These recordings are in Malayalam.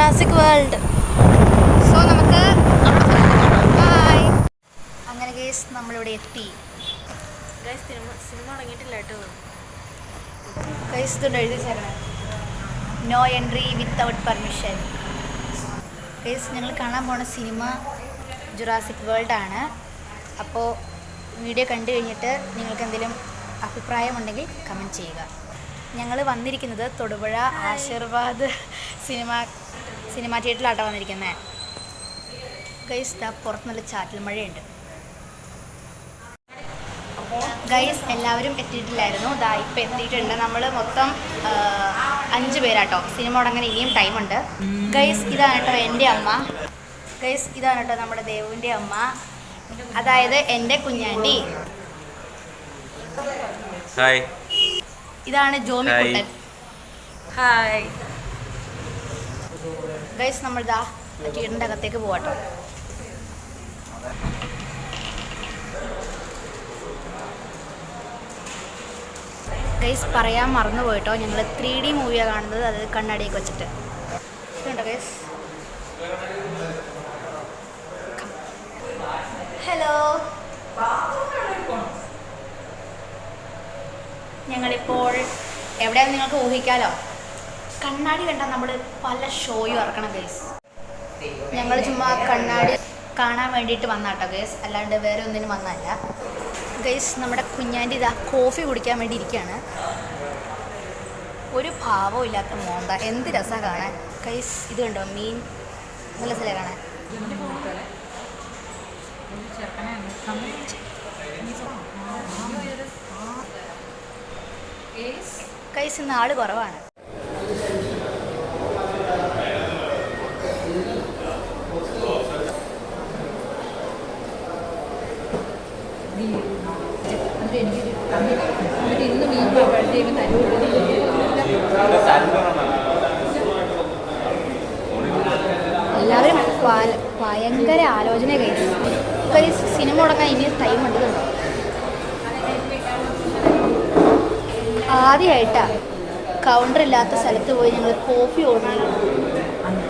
Jurassic world. സോ നമുക്ക് ബൈ. അങ്ങനെ ഗൈസ് നമ്മളിവിടെ എത്തി. ഗൈസ് സിനിമ തുടങ്ങിയിട്ടില്ല കേട്ടോ. ഗൈസ് ഇതുണ്ട് എഴുതി ചേരണം, no entry without permission. Guys ഞങ്ങൾ കാണാൻ പോണ സിനിമ ജുറാസിക് വേൾഡ് ആണ്. അപ്പോൾ വീഡിയോ കണ്ടു കഴിഞ്ഞിട്ട് നിങ്ങൾക്ക് എന്തെങ്കിലും അഭിപ്രായമുണ്ടെങ്കിൽ കമൻറ്റ് ചെയ്യുക. ഞങ്ങൾ വന്നിരിക്കുന്നത് തൊടുപുഴ ആശീർവാദ് സിനിമ തിയേറ്ററിലാട്ടോ വന്നിരിക്കുന്നത്. ഗൈസ് ദാ പുറത്ത് നല്ല ചാറ്റൽ മഴയുണ്ട്. ഗൈസ് എല്ലാവരും എത്തിയിട്ടില്ലായിരുന്നു, ദാ ഇപ്പം എത്തിയിട്ടുണ്ട്. നമ്മൾ മൊത്തം 5 പേരാട്ടോ. സിനിമ തുടങ്ങാൻ ഇനിയും ടൈമുണ്ട്. ഗൈസ് ഇതാണ് കേട്ടോ എൻ്റെ അമ്മ. ഗൈസ് ഇതാണ് കേട്ടോ നമ്മുടെ ദേവുവിൻ്റെ അമ്മ, അതായത് എൻ്റെ കുഞ്ഞാണ്ടി. ഹായ്. ഇതാണ് ജോമി കുട്ടൻ. ഹായ്. ഗൈസ് നമ്മൾ ദാ തിയേറ്ററിൻ്റെ അകത്തേക്ക് പോവാട്ടോ. ഗൈസ് പറയാൻ മറന്നു പോയിട്ടോ, ഞങ്ങൾ 3D മൂവിയാണ് കാണുന്നത്, അത് കണ്ണാടിയൊക്കെ വെച്ചിട്ട്. ഇതുണ്ടോ ഗൈസ്? ഹലോ, ഞങ്ങളിപ്പോൾ എവിടെയാണെന്ന് നിങ്ങൾക്ക് ഊഹിക്കാലോ. കണ്ണാടി കണ്ടാൽ നമ്മൾ പല ഷോയും ഇറക്കണം ഗൈസ്. ഞങ്ങൾ ചുമ്മാ കണ്ണാടി കാണാൻ വേണ്ടിയിട്ട് വന്നാട്ടോ ഗൈസ്, അല്ലാണ്ട് വേറെ ഒന്നിനും വന്നല്ല. ഗൈസ് നമ്മുടെ കുഞ്ഞാൻ്റെ ഇതാ കോഫി കുടിക്കാൻ വേണ്ടി ഇരിക്കുകയാണ്. ഒരു ഭാവവും ഇല്ലാത്ത മോന്ത, എന്ത് രസമാണ് കാണാൻ. ഗൈസ് ഇത് കണ്ടോ, മീൻ നല്ല സ്ഥലം കാണാൻ. ഗൈസ് ഇന്ന് ആള് കുറവാണ്. എല്ലാവരും ഭയങ്കര ആലോചന ഗൈസ്. സിനിമ തുടങ്ങാൻ ഇനി ടൈം ഉണ്ട്. ആദ്യമായിട്ടാണ് കൗണ്ടർ ഇല്ലാത്ത സ്ഥലത്ത് പോയി ഞങ്ങൾ കോഫി ഓർഡർ ചെയ്തു.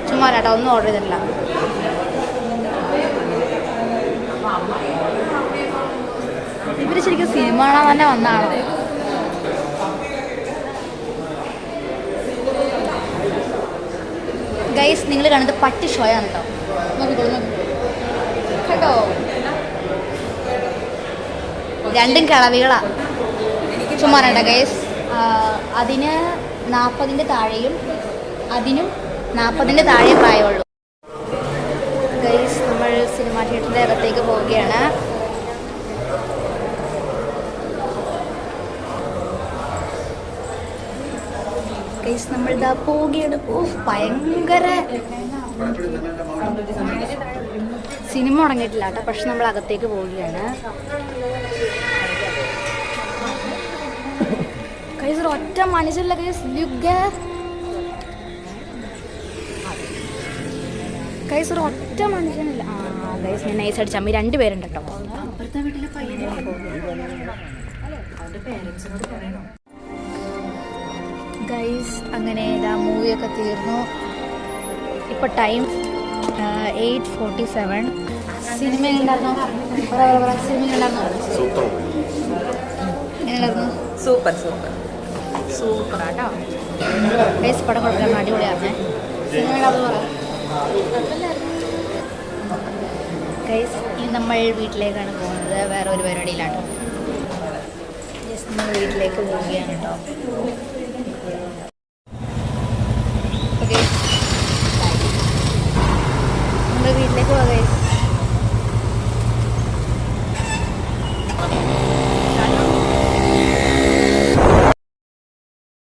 ചുമ്മാ കേട്ടോ, ഒന്നും ഓർഡർ ചെയ്തിട്ടില്ല. ഇവർ ശരിക്കും സിനിമ കാണാൻ തന്നെ വന്നതാണോ? ഗൈസ് നിങ്ങൾ കാണുന്നത് പട്ടി ഷോയാണ് കേട്ടോ. നോക്കിക്കോളൂ കേട്ടോ, രണ്ടും കളവികളാ. ചുമ്മാ കേട്ടോ ഗൈസ്. അതിന് 40-ൻ്റെ താഴെയും അതിനും 40-ൻ്റെ താഴെ പ്രായമുള്ളൂ. ഗൈസ് നമ്മൾ സിനിമ തിയേറ്ററിൻ്റെ അകത്തേക്ക് പോവുകയാണ്. ഗൈസ് നമ്മളിതാ പോവുകയാണ്. ഭയങ്കര സിനിമ തുടങ്ങിയിട്ടില്ല കേട്ടോ, പക്ഷെ നമ്മൾ അകത്തേക്ക് പോവുകയാണ്. ഗൈസ് ഒരു ഒറ്റ മനുഷ്യല്ല ഗൈസ്. ഗൈസ് ഒരു ഒറ്റ മനുഷ്യനില്ല. ഗൈസ് ഞാൻ നൈസ് അടിച്ച അമ്മ 2 പേരുണ്ട് കേട്ടോ. ഗൈസ് അങ്ങനെ ഇതാ മൂവിയൊക്കെ തീർന്നു. ഇപ്പോൾ ടൈം 8:47. സിനിമ ഉണ്ടായിരുന്നു. സിനിമ എങ്ങനെയായിരുന്നു? സൂപ്പർ ആട്ടോ ഗൈസ്. പടം കൊടുക്കാൻ അടിപൊളിയായിരുന്നേ. സിനിമ ഗൈസ് ഇനി നമ്മൾ വീട്ടിലേക്കാണ് പോകുന്നത്, വേറെ ഒരു പരിപാടിയിലാട്ടോ. ജസ്റ്റ് നമ്മൾ വീട്ടിലേക്ക് പോവുകയാണ് കേട്ടോ. ഓക്കെ നമ്മൾ വീട്ടിലേക്ക് പോകാം ഗൈസ്.